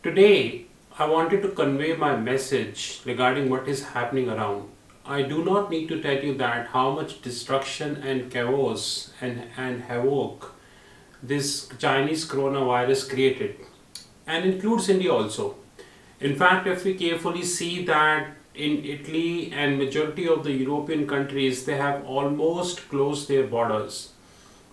Today, I wanted to convey my message regarding what is happening around. I do not need to tell you that how much destruction and chaos and havoc this Chinese coronavirus created and includes India also. In fact, if we carefully see that in Italy and majority of the European countries, they have almost closed their borders.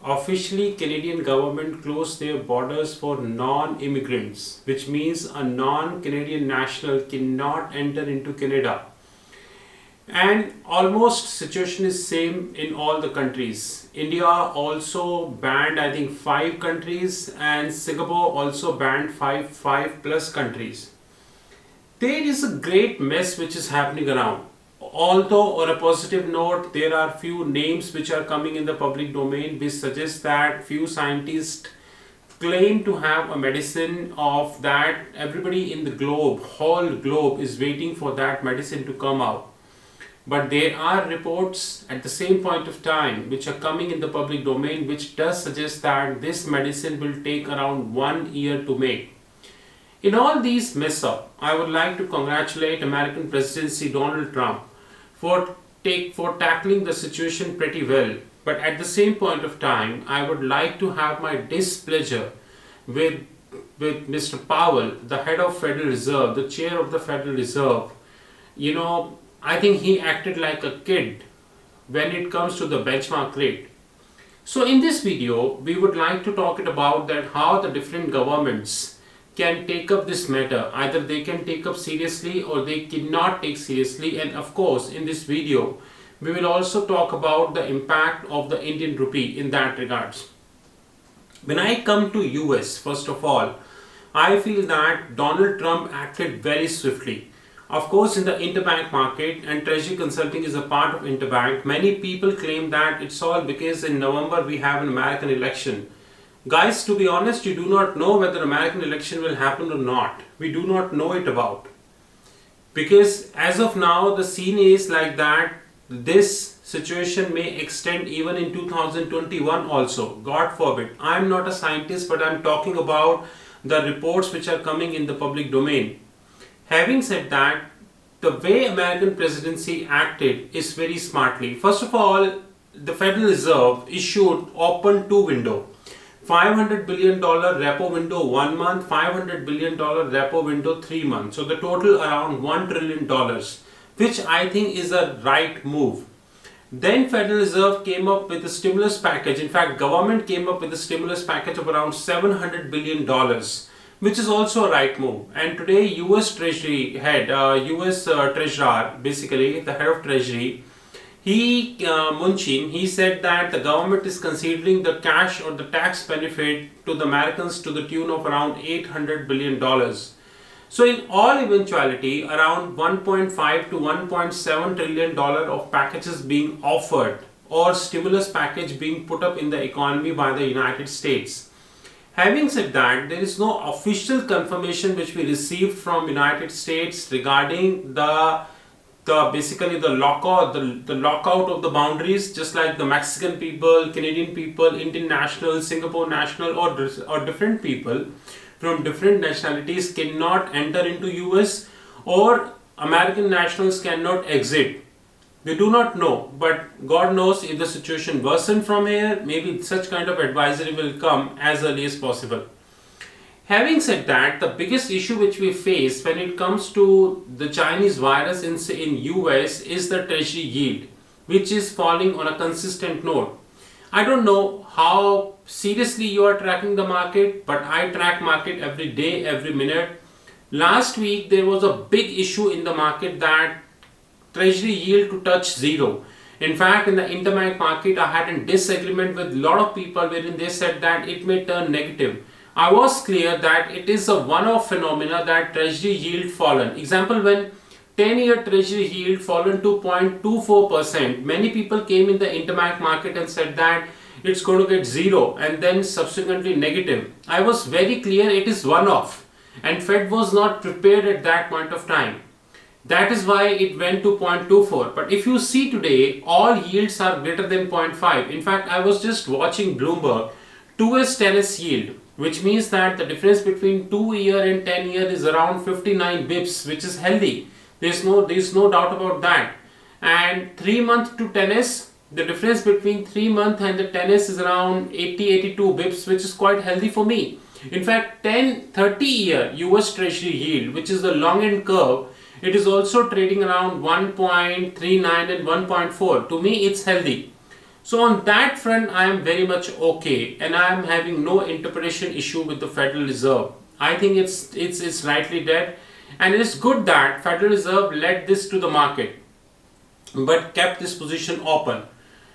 Officially, Canadian government closed their borders for non-immigrants, which means a non-Canadian national cannot enter into Canada. And almost situation is same in all the countries. India also banned I think 5 countries, and Singapore also banned five plus countries. There is a great mess which is happening around. Although, on a positive note, there are few names which are coming in the public domain which suggest that few scientists claim to have a medicine of that everybody in the globe, whole globe is waiting for that medicine to come out. But there are reports at the same point of time which are coming in the public domain which does suggest that this medicine will take around 1 year to make. In all these mess up, I would like to congratulate American presidency Donald Trump for tackling the situation pretty well. But at the same point of time, I would like to have my displeasure with Mr. Powell, the head of Federal Reserve, the chair of the Federal Reserve. I think he acted like a kid when it comes to the benchmark rate. So in this video, we would like to talk about that how the different governments can take up this matter. Either they can take up seriously or they cannot take seriously. And of course, in this video, we will also talk about the impact of the Indian rupee in that regards. When I come to US, first of all, I feel that Donald Trump acted very swiftly. Of course, in the interbank market, and Treasury Consulting is a part of interbank, many people claim that it's all because in November we have an American election. Guys, to be honest, you do not know whether American election will happen or not. We do not know it about. Because as of now, the scene is like that this situation may extend even in 2021 also. God forbid. I am not a scientist, but I am talking about the reports which are coming in the public domain. Having said that, the way American presidency acted is very smartly. First of all, the Federal Reserve issued open two window. $500 billion repo window 1 month, $500 billion repo window 3 months. So the total around $1 trillion, which I think is a right move. Then Federal Reserve came up with a stimulus package. In fact, government came up with a stimulus package of around $700 billion, which is also a right move. And today US Treasury head, US Treasurer, basically the head of Treasury, Munchin, he said that the government is considering the cash or the tax benefit to the Americans to the tune of around $800 billion. So in all eventuality, around 1.5 to 1.7 trillion dollar of packages being offered or stimulus package being put up in the economy by the United States. Having said that, there is no official confirmation which we received from United States regarding basically the lockout of the boundaries, just like the Mexican people, Canadian people, Indian national, Singapore national, or different people from different nationalities cannot enter into US, or American nationals cannot exit. We do not know, but God knows if the situation worsen from here, maybe such kind of advisory will come as early as possible. Having said that, the biggest issue which we face when it comes to the Chinese virus in US is the treasury yield, which is falling on a consistent note. I don't know how seriously you are tracking the market, but I track market every day, every minute. Last week there was a big issue in the market that treasury yield to touch zero. In fact, in the interbank market, I had a disagreement with a lot of people wherein they said that it may turn negative. I was clear that it is a one-off phenomena that treasury yield fallen. Example, when 10-year treasury yield fallen to 0.24%, many people came in the interbank market and said that it's going to get zero and then subsequently negative. I was very clear it is one-off and Fed was not prepared at that point of time. That is why it went to 0.24. But if you see today, all yields are greater than 0.5. In fact, I was just watching Bloomberg, 2S 10S yield which means that the difference between 2-year and 10-year is around 59 bips, which is healthy. There's no doubt about that. And 3-month to 10s, the difference between 3-month and the 10s is around 82 bips, which is quite healthy for me. In fact, 30-year US Treasury yield, which is the long end curve, it is also trading around 1.39 and 1.4. To me, it's healthy. So on that front, I am very much okay, and I am having no interpretation issue with the Federal Reserve. I think it's rightly dead, and it is good that Federal Reserve led this to the market, but kept this position open.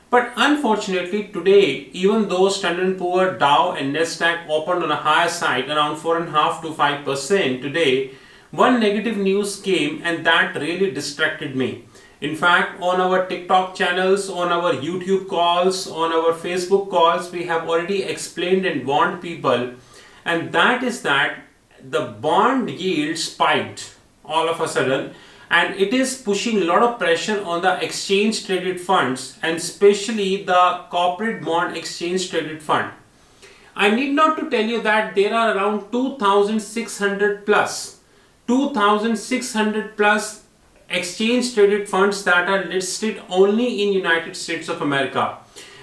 But unfortunately today, even though Standard & Poor, Dow and Nasdaq opened on a higher side around 4.5 to 5% today, one negative news came and that really distracted me. In fact, on our TikTok channels, on our YouTube calls, on our Facebook calls, we have already explained and warned people, and that is that the bond yield spiked all of a sudden, and it is pushing a lot of pressure on the exchange traded funds, and especially the corporate bond exchange traded fund. I need not to tell you that there are around 2,600 plus exchange traded funds that are listed only in United States of America,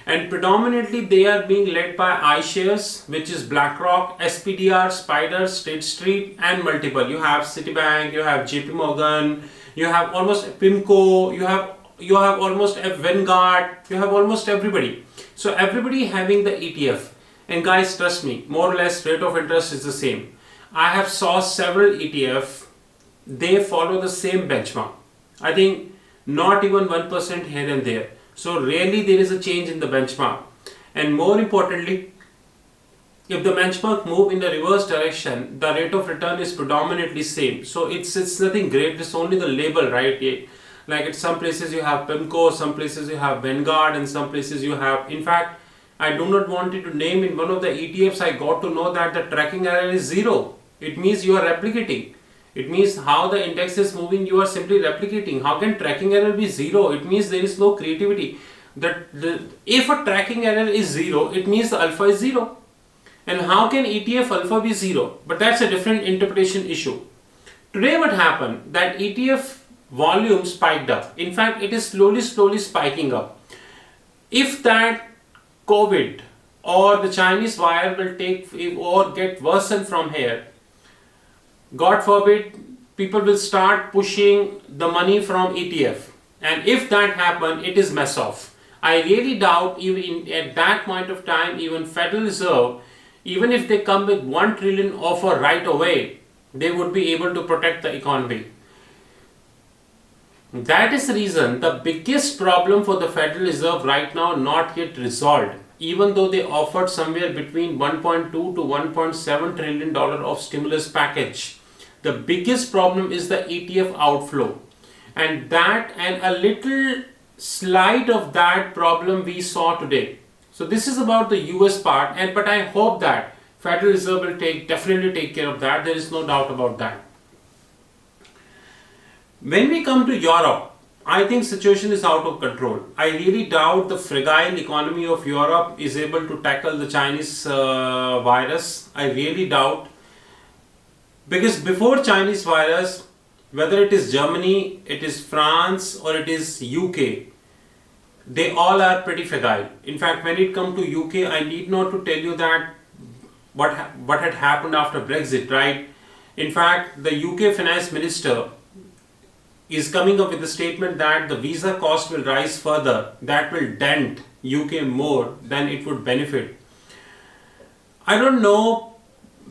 and predominantly they are being led by iShares, which is BlackRock, SPDR, Spider, State Street, and multiple. You have Citibank, you have JP Morgan, you have almost PIMCO, you have almost Vanguard, you have almost everybody. So everybody having the ETF, and guys, trust me, more or less rate of interest is the same. I have saw several ETF, they follow the same benchmark. I think not even 1% here and there. So rarely there is a change in the benchmark. And more importantly, if the benchmark move in the reverse direction, the rate of return is predominantly same. So it's nothing great. It's only the label, right? Like at some places you have PIMCO, some places you have Vanguard, and some places you have. In fact, I do not want you to name in one of the ETFs. I got to know that the tracking error is 0. It means you are replicating. It means how the index is moving, you are simply replicating. How can tracking error be 0? It means there is no creativity. If a tracking error is 0, it means the alpha is 0. And how can ETF alpha be 0? But that's a different interpretation issue. Today what happened, that ETF volume spiked up. In fact, it is slowly spiking up. If that COVID or the Chinese wire will take or get worsened from here, God forbid, people will start pushing the money from ETF. And if that happen, it is mess off. I really doubt even at that point of time, even Federal Reserve, even if they come with 1 trillion offer right away, they would be able to protect the economy. That is the reason the biggest problem for the Federal Reserve right now not yet resolved. Even though they offered somewhere between 1.2 to 1.7 trillion dollar of stimulus package, the biggest problem is the ETF outflow, and a little slide of that problem we saw today. So this is about the US part, but I hope that Federal Reserve will definitely take care of that. There is no doubt about that. When we come to Europe, I think situation is out of control. I really doubt the fragile economy of Europe is able to tackle the Chinese virus. I really doubt. Because before Chinese virus, whether it is Germany, it is France, or it is UK, they all are pretty fragile. In fact, when it comes to UK, I need not to tell you that what had happened after Brexit, right? In fact, the UK finance minister is coming up with a statement that the visa cost will rise further. That will dent UK more than it would benefit. I don't know.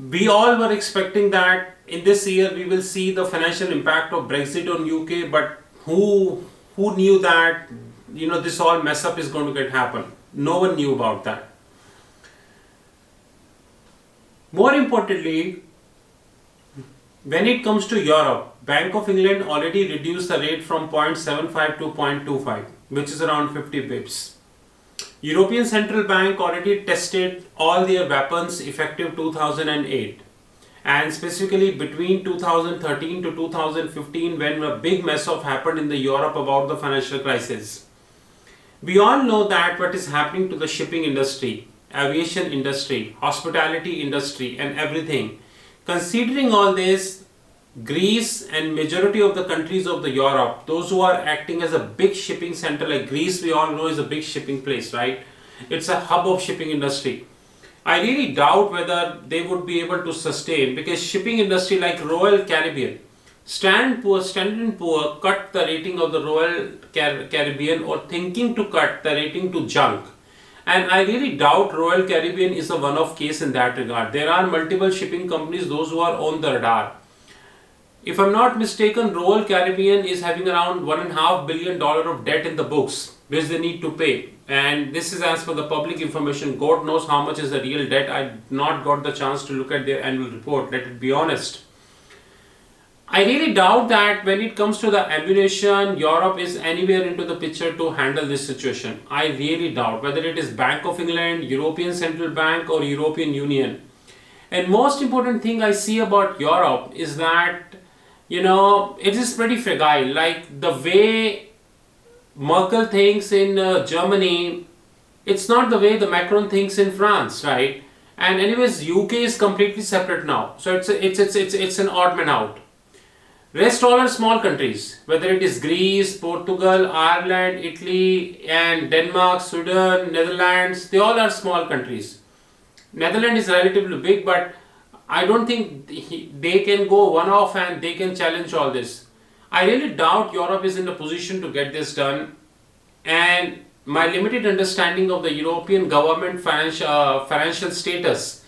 We all were expecting that in this year we will see the financial impact of Brexit on UK, but who knew that this all mess up is going to get happen? No one knew about that. More importantly, when it comes to Europe, Bank of England already reduced the rate from 0.75 to 0.25, which is around 50 bips. European Central Bank already tested all their weapons effective 2008, and specifically between 2013 to 2015, when a big mess up happened in the Europe about the financial crisis. We all know that what is happening to the shipping industry. aviation industry, hospitality industry, and everything. Considering all this, Greece and majority of the countries of the Europe, those who are acting as a big shipping center, like Greece, we all know is a big shipping place, right? It's a hub of shipping industry. I really doubt whether they would be able to sustain, because shipping industry like Royal Caribbean, Standard & Poor cut the rating of the Royal Caribbean, or thinking to cut the rating to junk. And I really doubt Royal Caribbean is a one-off case in that regard. There are multiple shipping companies, those who are on the radar. If I'm not mistaken, Royal Caribbean is having around $1.5 billion of debt in the books, which they need to pay. And this is as per the public information. God knows how much is the real debt. I not got the chance to look at their annual report, let it be honest. I really doubt that when it comes to the ammunition, Europe is anywhere into the picture to handle this situation. I really doubt whether it is Bank of England, European Central Bank, or European Union. And most important thing I see about Europe is that, it is pretty fragile. Like the way Merkel thinks in Germany, it's not the way the Macron thinks in France, right? And anyways, UK is completely separate now, so it's an odd man out. Rest all are small countries, whether it is Greece, Portugal, Ireland, Italy, and Denmark, Sweden, Netherlands. They all are small countries. Netherlands is relatively big, but I don't think they can go one off and they can challenge all this. I really doubt Europe is in a position to get this done, and my limited understanding of the European government financial status,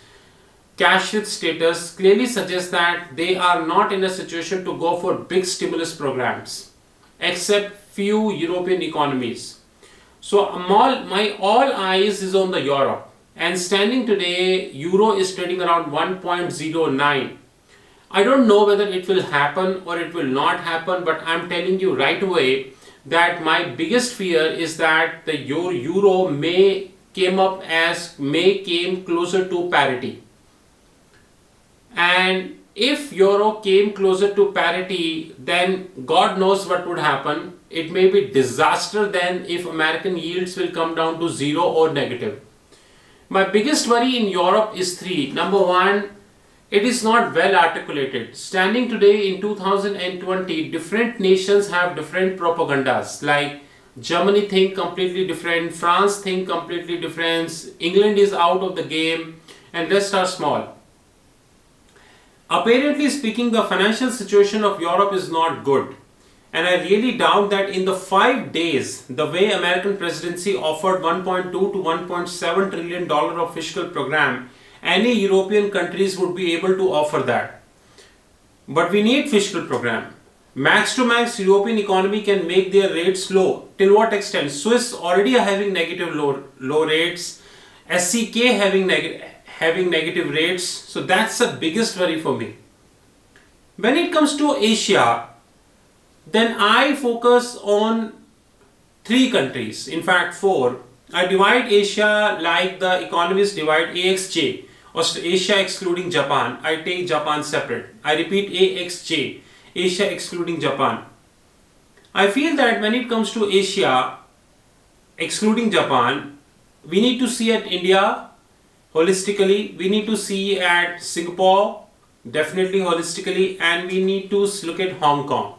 cash rich status, clearly suggests that they are not in a situation to go for big stimulus programs, except few European economies. So my all eyes is on the Europe. And standing today, euro is trading around 1.09. I don't know whether it will happen or it will not happen, but I'm telling you right away that my biggest fear is that the euro may came closer to parity. And if euro came closer to parity, then God knows what would happen. It may be disaster then if American yields will come down to zero or negative. My biggest worry in Europe is three. Number one, it is not well articulated. Standing today in 2020, different nations have different propagandas. Like Germany think completely different, France think completely different, England is out of the game, and rest are small. Apparently speaking, the financial situation of Europe is not good. And I really doubt that in the 5 days, the way American presidency offered 1.2 to 1.7 trillion dollar of fiscal program, any European countries would be able to offer that. But we need fiscal program. Max to max, European economy can make their rates low. Till what extent? Swiss already are having negative low rates. SCK having negative rates. So that's the biggest worry for me. When it comes to Asia, then I focus on 3 countries, in fact 4. I divide Asia like the economists divide AXJ, or Asia excluding Japan. I take Japan separate. I repeat AXJ, Asia excluding Japan. I feel that when it comes to Asia excluding Japan, we need to see at India holistically, we need to see at Singapore definitely holistically, and we need to look at Hong Kong.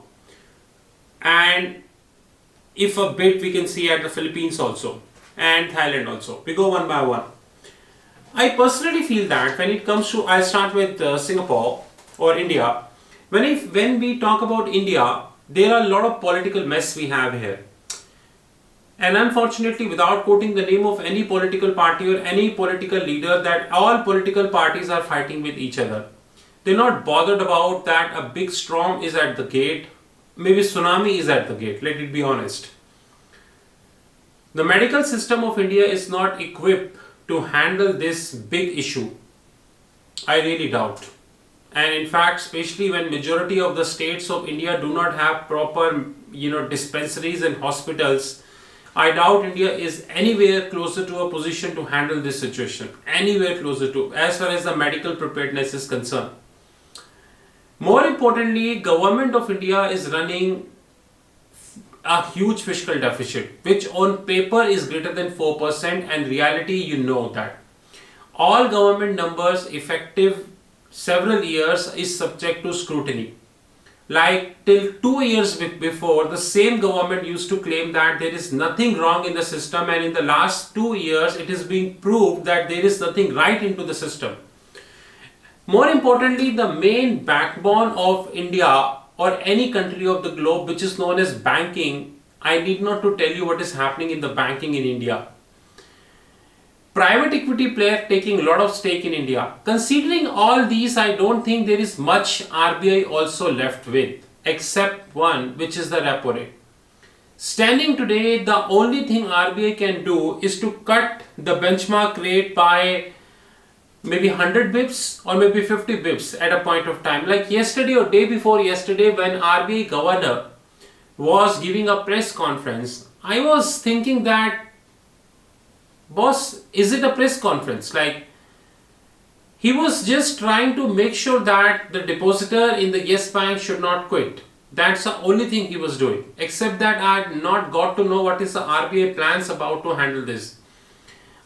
And if a bit we can see at the Philippines also and Thailand also. We go one by one. I personally feel that when it comes to, I'll start with Singapore or India. When we talk about India, there are a lot of political mess we have here. And unfortunately, without quoting the name of any political party or any political leader, that all political parties are fighting with each other. They're not bothered about that a big storm is at the gate. Maybe tsunami is at the gate, let it be honest. The medical system of India is not equipped to handle this big issue. I really doubt. And in fact, especially when majority of the states of India do not have proper, dispensaries and hospitals, I doubt India is anywhere closer to a position to handle this situation. Anywhere closer to, as far as the medical preparedness is concerned. More importantly, government of India is running a huge fiscal deficit, which on paper is greater than 4%, and reality, that. all government numbers effective several years is subject to scrutiny. Like till 2 years before, the same government used to claim that there is nothing wrong in the system, and in the last 2 years it is being proved that there is nothing right into the system. More importantly, the main backbone of India or any country of the globe which is known as banking, I need not to tell you what is happening in the banking in India. Private equity player taking a lot of stake in India. Considering all these, I don't think there is much RBI also left with, except one, which is the repo rate. Standing today, the only thing RBI can do is to cut the benchmark rate by maybe 100 bips or maybe 50 bips at a point of time. Like yesterday or day before yesterday, when RBI governor was giving a press conference, I was thinking that, boss, is it a press conference? Like, he was just trying to make sure that the depositor in the Yes Bank should not quit. That's the only thing he was doing. Except that I had not got to know what is the RBI plans about to handle this.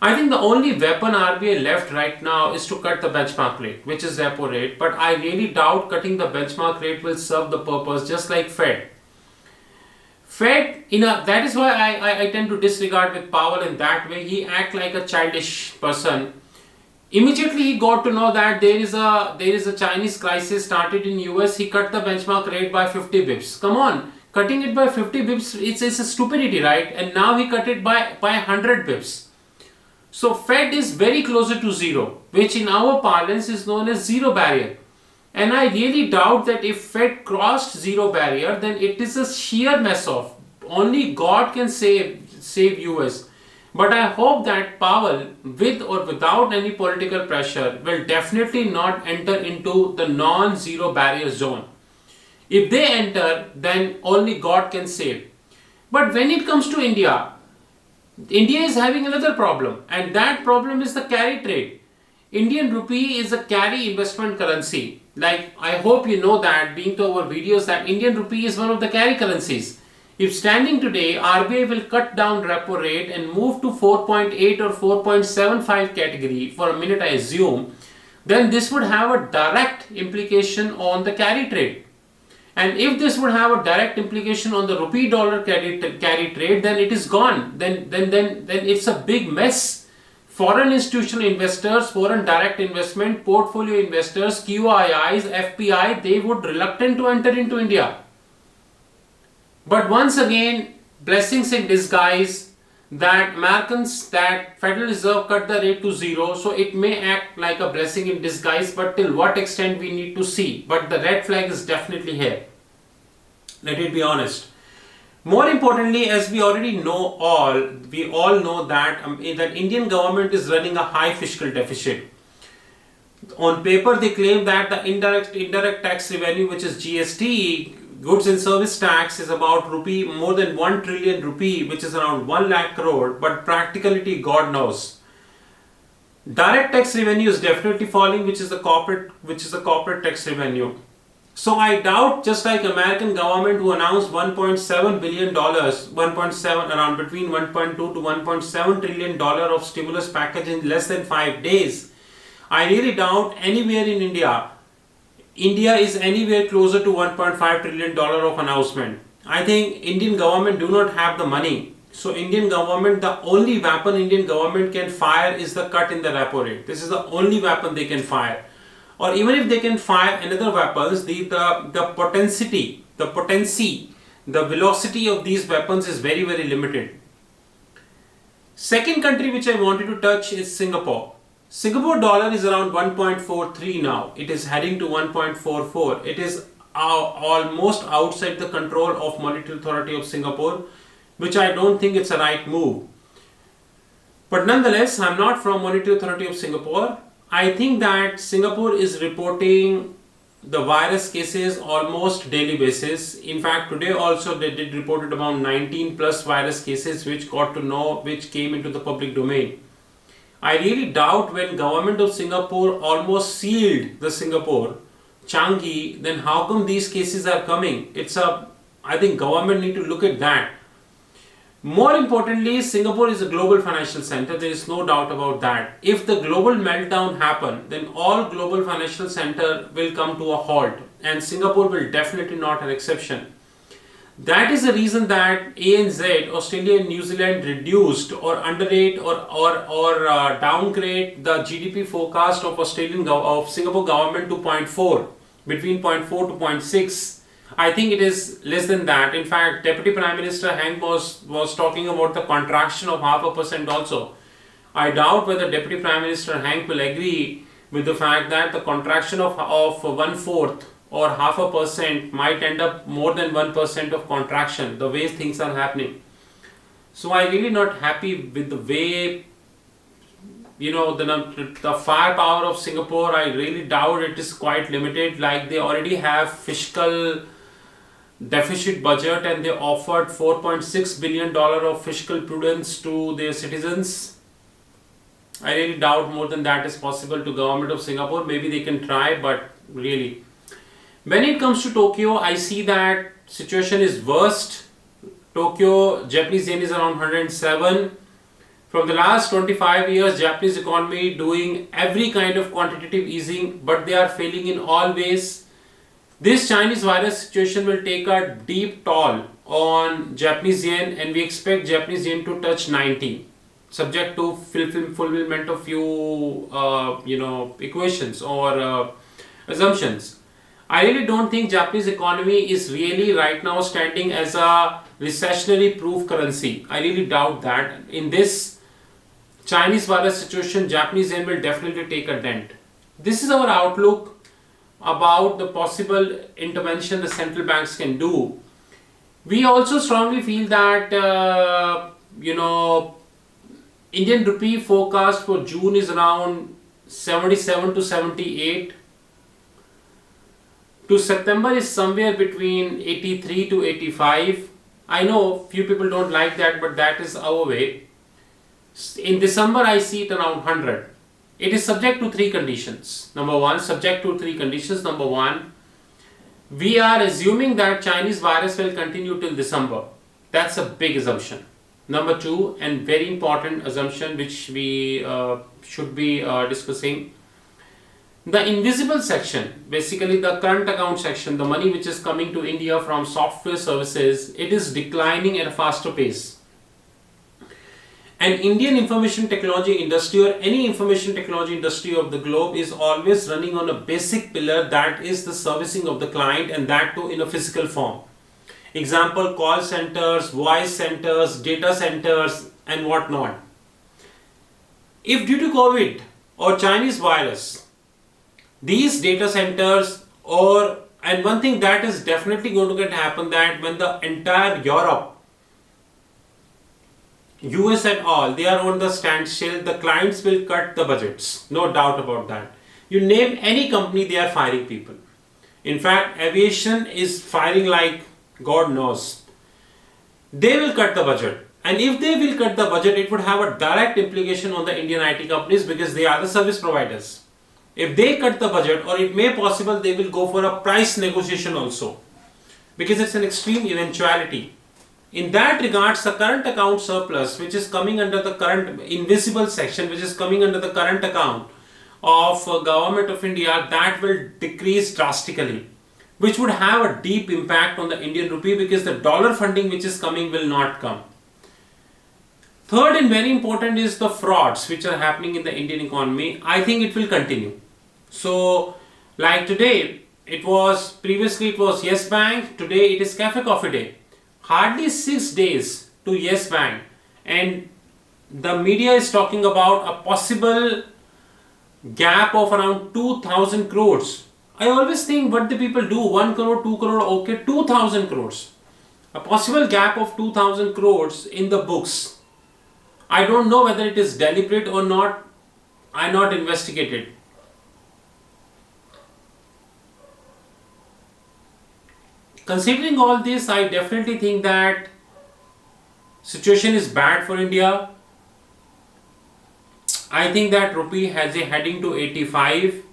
I think the only weapon RBI left right now is to cut the benchmark rate, which is repo rate. But I really doubt cutting the benchmark rate will serve the purpose, just like Fed. That is why I tend to disregard with Powell in that way. He acts like a childish person. Immediately he got to know that there is a Chinese crisis started in US. He cut the benchmark rate by 50 bips. Come on, cutting it by 50 bips, it's a stupidity, right? And now he cut it by 100 bips. So Fed is very closer to zero, which in our parlance is known as zero barrier. And I really doubt that if Fed crossed zero barrier, then it is a sheer mess of. Only God can save US. But I hope that Powell, with or without any political pressure, will definitely not enter into the non-zero barrier zone. If they enter, then only God can save. But when it comes to India, India is having another problem, and that problem is the carry trade. Indian rupee is a carry investment currency. Like, I hope you know that, being to our videos, that Indian rupee is one of the carry currencies. If standing today, RBI will cut down repo rate and move to 4.8 or 4.75 category for a minute, I assume, then this would have a direct implication on the carry trade. And if this would have a direct implication on the rupee dollar carry trade, then it is gone. Then it's a big mess. Foreign institutional investors, foreign direct investment, portfolio investors, QIIs, FPI, they would reluctant to enter into India. But once again, blessings in disguise that Federal Reserve cut the rate to zero, so it may act like a blessing in disguise, but till what extent we need to see. But the red flag is definitely here. Let it be honest. More importantly, as we already know we all know that that Indian government is running a high fiscal deficit. On paper, they claim that the indirect tax revenue, which is GST, goods and service tax, is about more than 1 trillion rupee, which is around 1 lakh crore. But practicality, God knows. Direct tax revenue is definitely falling, which is the corporate tax revenue. So I doubt, just like American government who announced $1.7 billion, 1.7 around between 1.2 to 1.7 trillion dollar of stimulus package in less than 5 days, I really doubt anywhere in India is anywhere closer to 1.5 trillion dollar of announcement. I think Indian government do not have the money. So Indian government, the only weapon Indian government can fire is the cut in the repo rate. This is the only weapon they can fire. Or even if they can fire another weapons, the velocity of these weapons is very, very limited. Second country which I wanted to touch is Singapore. Singapore dollar is around 1.43 now. It is heading to 1.44. It is almost outside the control of Monetary Authority of Singapore, which I don't think it's a right move. But nonetheless, I'm not from Monetary Authority of Singapore. I think that Singapore is reporting the virus cases almost daily basis. In fact, today also they did reported about 19 plus virus cases which came into the public domain. I really doubt when government of Singapore almost sealed the Singapore, Changi, then how come these cases are coming? I think government need to look at that. More importantly, Singapore is a global financial center. There is no doubt about that. If the global meltdown happen, then all global financial center will come to a halt, and Singapore will definitely not an exception. That is the reason that ANZ, Australia and New Zealand reduced or underrate or downgrade the GDP forecast of of Singapore government to zero point 0.4, between 0.4 to zero point 0.6. I think it is less than that. In fact, Deputy Prime Minister Hank was talking about the contraction of 0.5% also. I doubt whether Deputy Prime Minister Hank will agree with the fact that the contraction of 1/4 or 0.5% might end up more than 1% of contraction, the way things are happening. So I'm really not happy with the way, the firepower of Singapore. I really doubt it is quite limited. Like, they already have fiscal deficit budget and they offered $4.6 billion of fiscal prudence to their citizens. I really doubt more than that is possible to government of Singapore. Maybe they can try, but really. When it comes to Tokyo, I see that situation is worst. Tokyo, Japanese yen is around 107. From the last 25 years, Japanese economy doing every kind of quantitative easing, but they are failing in all ways. This Chinese virus situation will take a deep toll on Japanese yen, and we expect Japanese yen to touch 90, subject to fulfillment of few equations or assumptions. I really don't think Japanese economy is really right now standing as a recessionary proof currency. I really doubt that. In this Chinese virus situation, Japanese yen will definitely take a dent. This is our outlook about the possible intervention the central banks can do. We also strongly feel that Indian rupee forecast for June is around 77 to 78. To September is somewhere between 83 to 85. I know few people don't like that, but that is our way. In December, I see it around 100. It is subject to three conditions. Number one, we are assuming that Chinese virus will continue till December. That's a big assumption. Number two, and very important assumption which we should be discussing, the invisible section, basically the current account section, the money which is coming to India from software services, it is declining at a faster pace. And Indian information technology industry or any information technology industry of the globe is always running on a basic pillar, that is the servicing of the client, and that too in a physical form. Example, call centers, voice centers, data centers and whatnot. If due to COVID or Chinese virus, these data centers and one thing that is definitely going to happen, that when the entire Europe, US and all, they are on the standstill, the clients will cut the budgets, no doubt about that. You name any company, they are firing people. In fact, aviation is firing like God knows. They will cut the budget, and if they will cut the budget, it would have a direct implication on the Indian IT companies because they are the service providers. If they cut the budget, or it may possible they will go for a price negotiation also, because it's an extreme eventuality. In that regards, the current account surplus, which is coming under the current invisible section, which is coming under the current account of government of India, that will decrease drastically, which would have a deep impact on the Indian rupee, because the dollar funding which is coming will not come. Third and very important is the frauds which are happening in the Indian economy. I think it will continue. So, like today, previously it was Yes Bank, today it is Cafe Coffee Day. Hardly 6 days to Yes Bank, and the media is talking about a possible gap of around 2,000 crores. I always think what the people do, 1 crore, 2 crore, okay, 2,000 crores. A possible gap of 2,000 crores in the books. I don't know whether it is deliberate or not. I not investigated. Considering all this, I definitely think that situation is bad for India. I think that rupee has a heading to 85.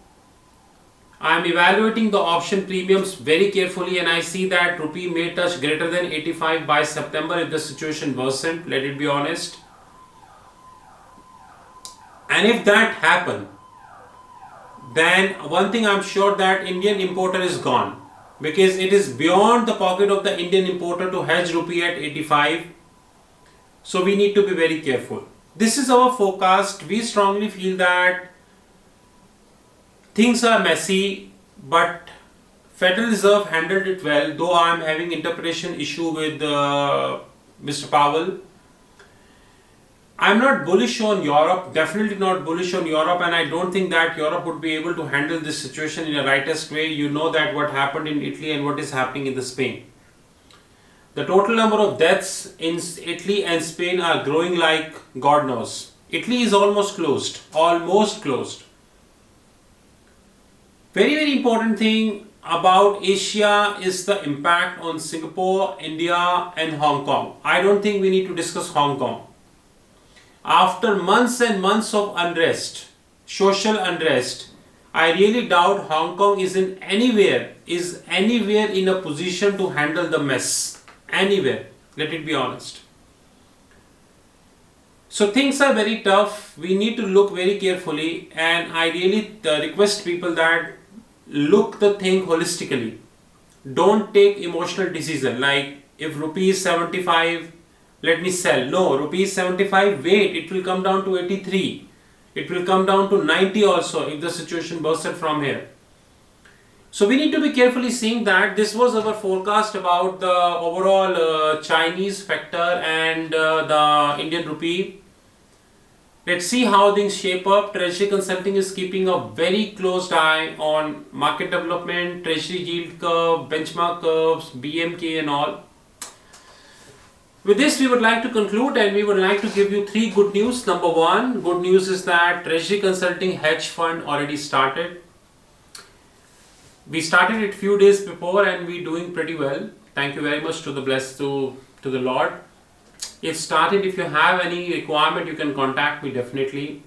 I'm evaluating the option premiums very carefully and I see that rupee may touch greater than 85 by September if the situation worsens, let it be honest. And if that happens, then one thing I'm sure that Indian importer is gone, because it is beyond the pocket of the Indian importer to hedge rupee at 85. So we need to be very careful. This is our forecast. We strongly feel that things are messy, but Federal Reserve handled it well, though I am having interpretation issue with Mr. Powell. I'm not bullish on Europe, definitely not bullish on Europe, and I don't think that Europe would be able to handle this situation in a rightest way. You know that what happened in Italy and what is happening in the Spain. The total number of deaths in Italy and Spain are growing like God knows. Italy is almost closed, almost closed. Very, very important thing about Asia is the impact on Singapore, India and Hong Kong. I don't think we need to discuss Hong Kong. After months and months of unrest, social unrest, I really doubt Hong Kong is anywhere in a position to handle the mess. Anywhere, let it be honest. So things are very tough. We need to look very carefully, and I really request people that look the thing holistically. Don't take emotional decision like if rupee is 75, let me sell. No, rupee is 75, wait, it will come down to 83. It will come down to 90 also if the situation bursted from here. So we need to be carefully seeing that. This was our forecast about the overall Chinese factor and the Indian rupee. Let's see how things shape up. Treasury Consulting is keeping a very close eye on market development, treasury yield curve, benchmark curves, BMK and all. With this, we would like to conclude and we would like to give you three good news. Number one, good news is that Treasury Consulting hedge fund already started. We started it few days before and we're doing pretty well. Thank you very much to the the Lord. It started. If you have any requirement, you can contact me definitely.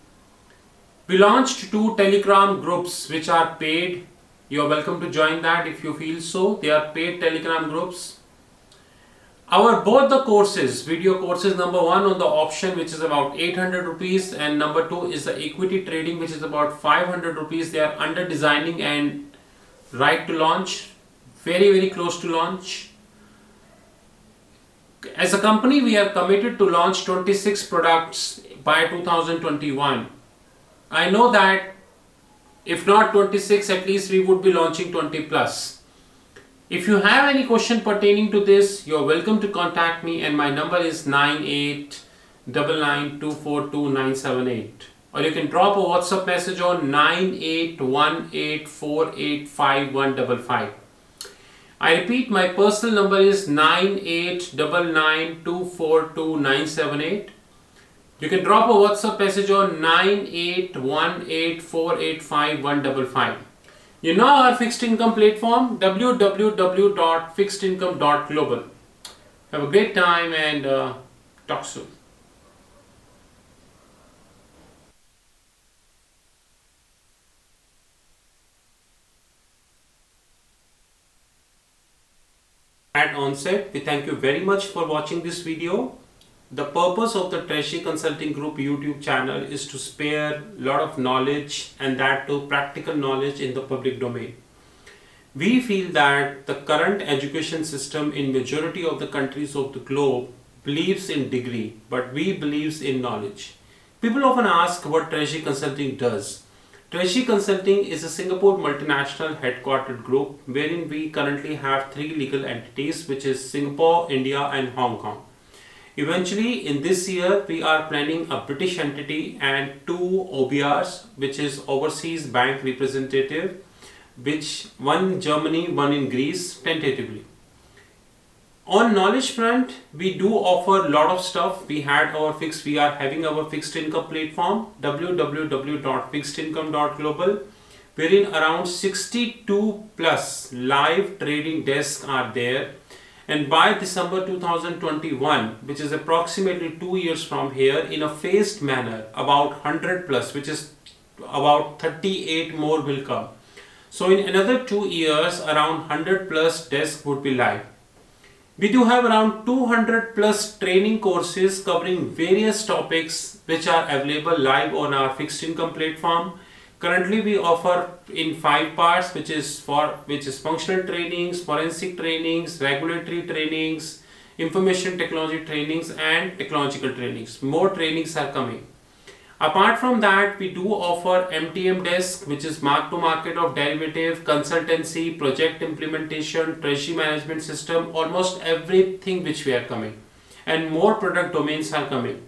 We launched 2 Telegram groups which are paid. You are welcome to join that if you feel so. They are paid Telegram groups. Both the courses, video courses, number 1 on the option which is about 800 rupees and number 2 is the equity trading which is about 500 rupees. They are under designing and right to launch, very, very close to launch. As a company, we are committed to launch 26 products by 2021. I know that if not 26, at least we would be launching 20 plus. If you have any question pertaining to this, you are welcome to contact me and my number is 9899242978. Or you can drop a WhatsApp message on 9818485155. I repeat, my personal number is 9899242978. You can drop a WhatsApp message on 9818485155. You know our fixed income platform, www.fixedincome.global. Have a great time and talk soon. At onset, we thank you very much for watching this video. The purpose of the Treasury Consulting Group YouTube channel is to spare a lot of knowledge and that too practical knowledge in the public domain. We feel that the current education system in majority of the countries of the globe believes in degree, but we believes in knowledge. People often ask what Treasury Consulting does. Treasury Consulting is a Singapore multinational headquartered group wherein we currently have 3 legal entities, which is Singapore, India and Hong Kong. Eventually in this year we are planning a British entity and 2 OBRs, which is Overseas Bank Representative, which one in Germany, one in Greece tentatively. On knowledge front, we do offer a lot of stuff. We are having our fixed income platform, www.fixedincome.global, wherein around 62 plus live trading desks are there. And by December 2021, which is approximately 2 years from here, in a phased manner, about 100 plus, which is about 38 more will come. So in another 2 years, around 100 plus desks would be live. We do have around 200 plus training courses covering various topics which are available live on our fixed income platform. Currently we offer in 5 parts, which is functional trainings, forensic trainings, regulatory trainings, information technology trainings and technological trainings. More trainings are coming. Apart from that, we do offer MTM desk, which is mark to market of derivative, consultancy, project implementation, treasury management system, almost everything which we are coming, and more product domains are coming.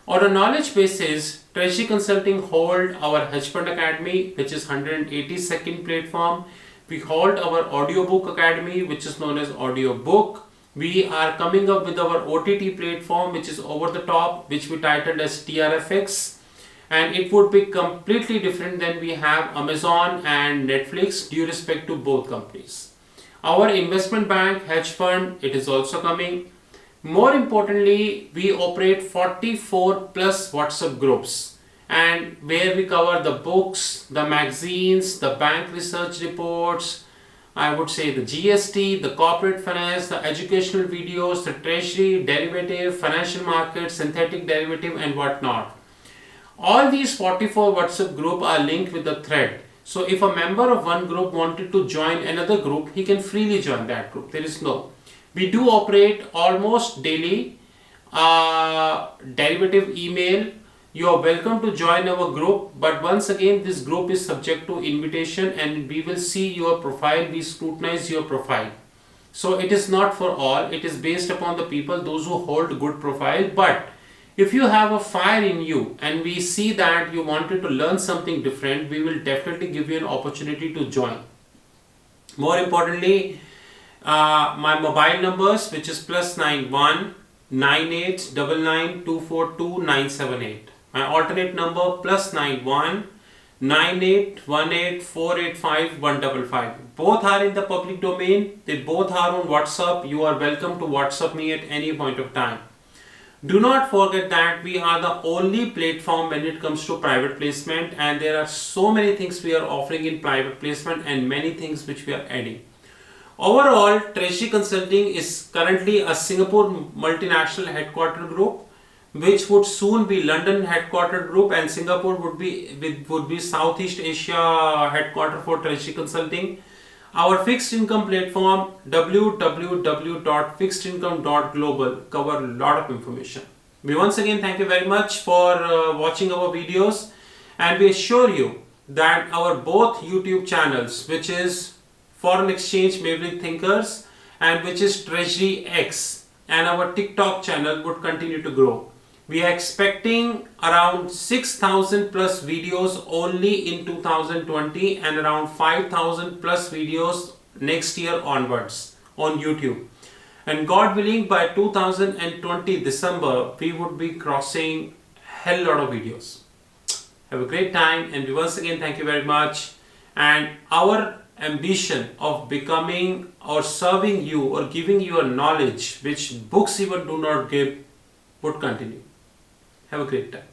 On a knowledge basis, treasury consulting hold our hedge fund academy, which is 182nd platform. We hold our audiobook academy, which is known as audiobook. We are coming up with our OTT platform, which is over the top, which we titled as TRFX. And it would be completely different than we have Amazon and Netflix due respect to both companies. Our investment bank, hedge fund, it is also coming. More importantly, we operate 44 plus WhatsApp groups, and where we cover the books, the magazines, the bank research reports, I would say the GST, the corporate finance, the educational videos, the treasury, derivative, financial markets, synthetic derivative and whatnot. All these 44 WhatsApp group are linked with the thread. So if a member of one group wanted to join another group, he can freely join that group. There is no. We do operate almost daily derivative email. You are welcome to join our group, but once again this group is subject to invitation and we will see your profile, we scrutinize your profile. So it is not for all, it is based upon the people, those who hold good profile. But if you have a fire in you and we see that you wanted to learn something different, we will definitely give you an opportunity to join. More importantly, my mobile numbers, which is +91 9899 242 978. My alternate number +91 9818 485 155. Both are in the public domain. They both are on WhatsApp. You are welcome to WhatsApp me at any point of time. Do not forget that we are the only platform when it comes to private placement, and there are so many things we are offering in private placement and many things which we are adding. Overall, Treasury Consulting is currently a Singapore multinational headquarter group, which would soon be London headquartered group, and Singapore would be Southeast Asia headquarter for Treasury Consulting. Our fixed income platform www.fixedincome.global cover a lot of information. We once again thank you very much for watching our videos, and we assure you that our both YouTube channels, which is Foreign Exchange Maverick Thinkers and which is Treasury X, and our TikTok channel would continue to grow. We are expecting around 6,000 plus videos only in 2020 and around 5,000 plus videos next year onwards on YouTube. And God willing, by 2020 December, we would be crossing hell lot of videos. Have a great time, and we once again thank you very much. And our ambition of becoming or serving you or giving you a knowledge which books even do not give would continue. Have a great time.